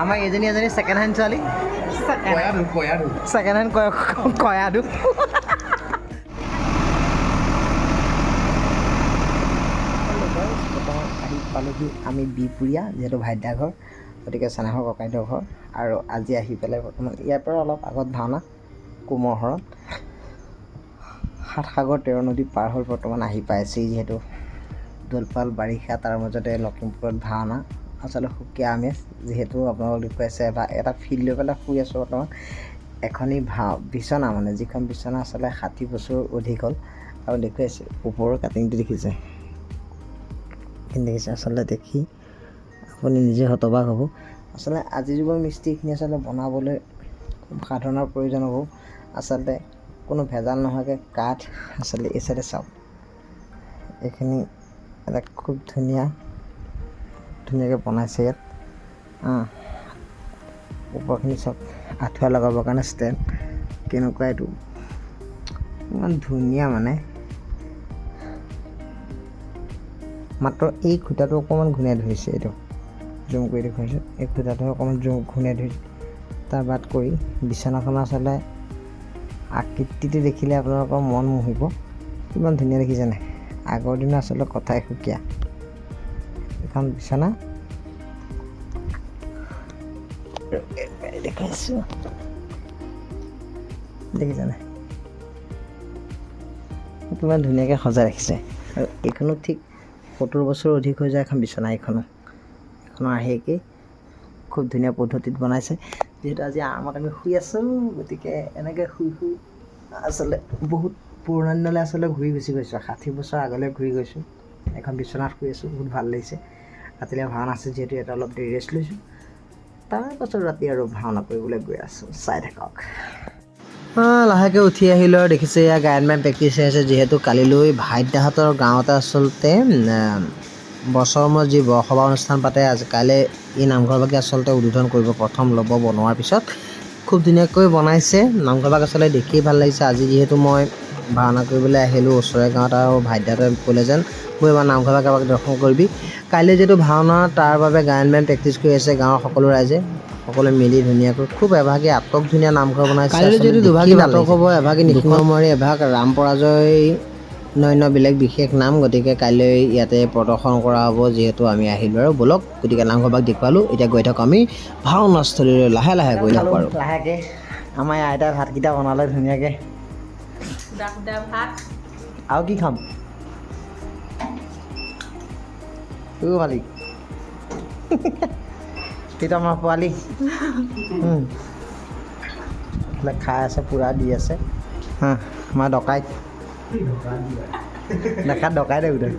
আমাৰ এজনী second hand ছোৱালী ছেকেণ্ড হেণ্ড কয়াটো আহি পালোহি আমি বিপুৰীয়া যিহেতু ভাইদা ঘৰ গতিকে চেনেহৰ ককাইদেউৰ ঘৰ আৰু আজি আহি পেলাই বৰ্তমান ইয়াৰ পৰা অলপ আগত ভাওনা কোমৰহৰত সাত সাগৰ তেৰ নদী পাৰ হৈ বৰ্তমান আহি পাইছেই যিহেতু দোলপাল বাৰিষা তাৰ মাজতে লখিমপুৰত ভাওনা আচলতে সুকীয়া আমেজ যিহেতু আপোনালোকক দেখুৱাইছে বা এটা ফিল্ড লৈ পেলাই শুই আছোঁ বৰ্তমান এখনি বিচনা মানে যিখন বিচনা আচলতে 60 বছৰ অধিক হ'ল আৰু দেখুৱাইছে ওপৰৰ কাটিংটো দেখিছে আচলতে দেখি আপুনি নিজে হতবাক হ'ব আচলতে আজিৰ যুগৰ মিস্ত্ৰীখিনি আচলতে বনাবলৈ খুব সাধনাৰ প্ৰয়োজন হ'ব আচলতে কোনো ভেজাল নোহোৱাকৈ কাঠ আচলতে এই চাইডে চাওক এইখিনি এটা খুব ধুনীয়াকৈ বনাইছে ইয়াত ওপৰখিনি চাওক আঁঠুৱা লগাবৰ কাৰণে ষ্টেণ্ড কেনেকুৱা এইটো ইমান ধুনীয়া মানে মাত্ৰ এই খুঁটাটো অকণমান ঘূৰাই ধৰিছে এইটো জুম কৰি দেখুৱাইছোঁ এই খুঁটাটো অকণমান ঘূৰাই ধৰিছে তাৰ বাদ কৰি বিচনাখন আচলতে আকৃতিটো দেখিলে আপোনালোকৰ মন মোহিব কিমান ধুনীয়া দেখিছে নাই আগৰ দিনৰ আচলতে কথাই সুকীয়া এখন বিচনা দেখুৱাইছোঁ দেখিছে নাই কিমান ধুনীয়াকৈ সজাই ৰাখিছে আৰু এইখনো ঠিক 70 বছৰ অধিক হৈ যায় এখন বিচনা এইখনৰ আৰ্হিকে খুব ধুনীয়া পদ্ধতিত বনাইছে যিহেতু আজি আৰামত আমি শুই আছোঁ গতিকে এনেকৈ শুই আচলতে বহুত পুৰণা দিনলৈ আচলতে ঘূৰি গুচি গৈছোঁ 60 বছৰ আগলৈ ঘূৰি গৈছোঁ এখন বিচনাত শুই আছোঁ বহুত ভাল লাগিছে ৰাতিলৈ ভাওনা আছে যিহেতু এটা অলপ দেৰি ৰেষ্ট লৈছোঁ তাৰপাছত ৰাতি আৰু ভাওনা কৰিবলৈ গৈ আছোঁ চাই থাকক লাহেকৈ উঠি আহিলোঁ আৰু দেখিছে এয়া গায়নবায়ন প্ৰেক্টিচ হৈ আছে যিহেতু কালিলৈ ভাইদাহঁতৰ গাঁৱতে আচলতে বছৰৰ মূৰত যি বৰসভা অনুষ্ঠান পাতে আজি কাইলৈ এই নামঘৰভাগে আচলতে উদ্বোধন কৰিব প্ৰথম ল'ব বনোৱাৰ পিছত খুব ধুনীয়াকৈ বনাইছে নামঘৰভাগ আচলতে দেখিয়ে ভাল লাগিছে আজি যিহেতু মই ভাওনা কৰিবলৈ আহিলোঁ ওচৰৰে গাঁৱত আৰু ভাইদাহঁতে ক'লে যেন বৈ এবাৰ নামঘৰভাগ এবাৰ দৰ্শন কৰিবি কাইলৈ যিহেতু ভাওনা তাৰ বাবে গায়নবায়ন প্ৰেক্টিচ কৰি আছে গাঁৱৰ সকলো ৰাইজে সকলোৱে মিলি ধুনীয়াকৈ খুব এভাগে আটক ধুনীয়া নামঘৰ বনাইছে কাইলৈ যিহেতু দুভাগী নাটক হ'ব এভাগে নিশিঙমাৰি এভাগ ৰাম পৰাজয় অন্য বেলেগ বিশেষ নাম গতিকে কাইলৈ ইয়াতে প্ৰদৰ্শন কৰা হ'ব যিহেতু আমি আহিলোঁ আৰু ব'লক গতিকে নামঘৰভাগ দেখুৱালোঁ এতিয়া গৈ থাকোঁ আমি ভাওনাস্থলীলৈ লাহে লাহে গৈ থাকোঁ আৰু লাহেকৈ আমাৰ আইতাই ভাতকেইটা বনালে ধুনীয়াকৈ ভাত আৰু কি খাম মালিক সেইটো আমাৰ পোৱালি খাই আছে পূৰা দি আছে আমাৰ ডকাইত দেখাত ডকাই দে গোটেই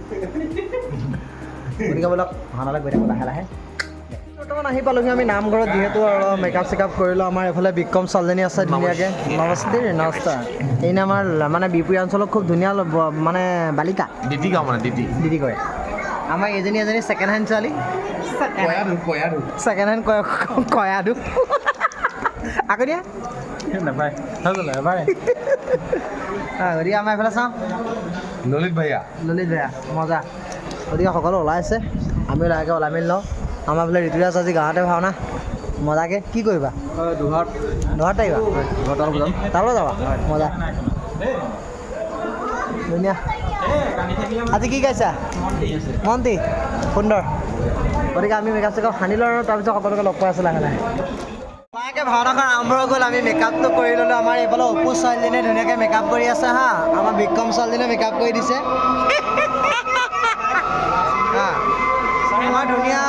গতিকে ব'লক ভাওনালৈ গৈ থাকোঁ লাহে লাহে বৰ্তমান আহি পালোঁহি আমি নামঘৰত যিহেতু আৰু মেকআপ চেকআপ কৰিলোঁ আমাৰ এইফালে বিক্ৰম ছোৱালীজনী আছে ধুনীয়াকৈ নমস্তে নমস্কাৰ এইনে আমাৰ মানে বিপুৰীয়া অঞ্চলত খুব ধুনীয়া মানে বালিকা দিদি কৰে আমাৰ এজনী ছেকেণ্ড হেণ্ড ছোৱালী ছেকেণ্ড হেণ্ড কয়াটো আকৌ দিয়া নাপায় গতিকে আমাৰ এইফালে চাওঁ ললিত ভাইয়া মজা গতিকে সকলো ওলাইছে আমিও লাহেকৈ ওলাই মেলি লওঁ আমাৰ বোলে ঋতুৰাজ আজি গাঁৱতে ভাওনা মজাকৈ কি কৰিবা দোহৰত আহিবা তালৈ যাবা মজা ধুনীয়া আজি কি গাইছা মন্তি সুন্দৰ গতিকে আমি মেকআপ চেকআপ সানি লওঁ আৰু তাৰপিছত সকলোকে লগ পাই আছোঁ লাহে লাহে লাহেকৈ ভাওনাখন আৰম্ভ হৈ গ'ল আমি মেকআপটো কৰি ল'লোঁ আমাৰ এইফালে অপু ছোৱালীজনীয়ে ধুনীয়াকৈ মেকআপ কৰি আছে হা আমাৰ বিক্ৰম ছোৱালীজনীয়ে মেকআপ কৰি দিছে আমাৰ ধুনীয়া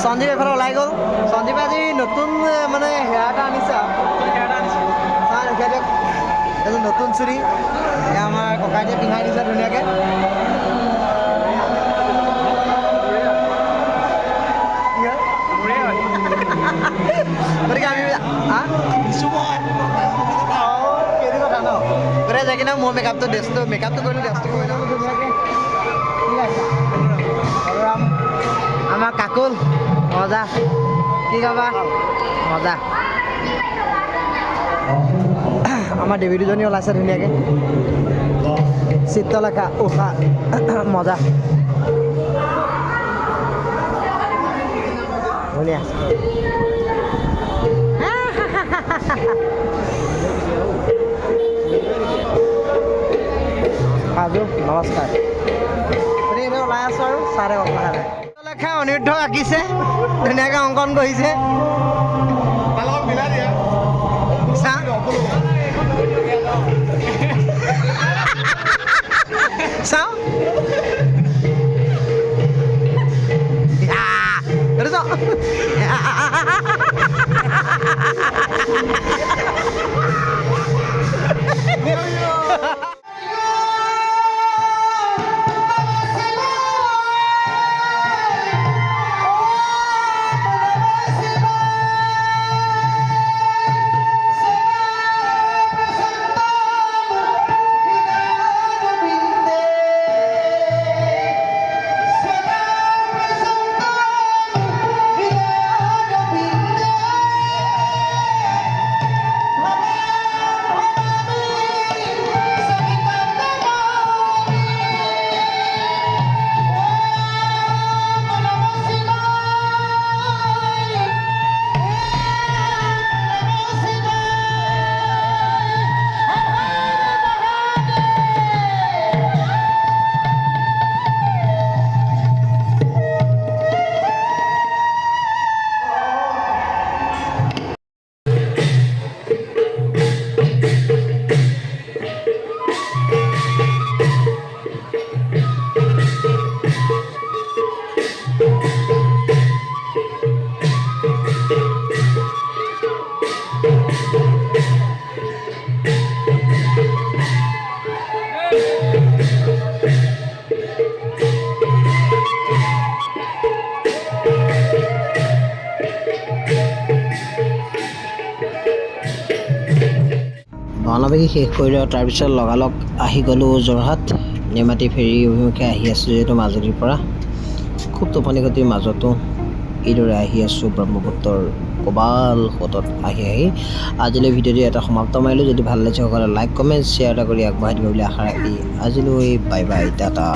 সঞ্জীৱ এইফালে ওলাই গ'ল সঞ্জীৱে আজি নতুন মানে হেয়াৰ এটা আনিছে এইটো নতুন চুৰি এয়া আমাৰ ককাইদেৱে পিন্ধাই দিছে ধুনীয়াকৈ গতিকে আমি ঘৰলৈ যাই কিনে মোৰ মেকআপটো কৰিলোঁ ড্ৰেছটো কৰি লওঁ ধুনীয়াকৈ ঠিক আছে বলৰাম আমাৰ কাকুল মজা কি ক'বা মজা আমাৰ দেৱী দুজনী ওলাইছে ধুনীয়াকৈ চিত্ৰলেখা উষা মজা ধুনীয়া সাজু নমস্কাৰ এনেই ওলাই আছোঁ আৰু ছাৰে লাহে লেখা অনিৰুদ্ধ আঁকিছে ধুনীয়াকৈ অংকন কৰিছে চাওঁ ভাওনাবাগী শেষ কৰিলোঁ আৰু তাৰপিছত লগালগ আহি গ'লোঁ যোৰহাট নিমাতী ফেৰী অভিমুখে আহি আছোঁ যিহেতু মাজুলীৰ পৰা খুব টোপনি ক্ষতিৰ মাজতো এইদৰে আহি আছোঁ ব্ৰহ্মপুত্ৰৰ কোবাল সোঁতত আহি আজিলৈ ভিডিঅ'টো এটা সমাপ্ত মাৰিলোঁ যদি ভাল লাগিছে সকলোৱে লাইক কমেণ্ট শ্বেয়াৰ এটা কৰি আগবঢ়াই দিব বুলি আশা ৰাখি আজিলৈ বাই বাই টাটা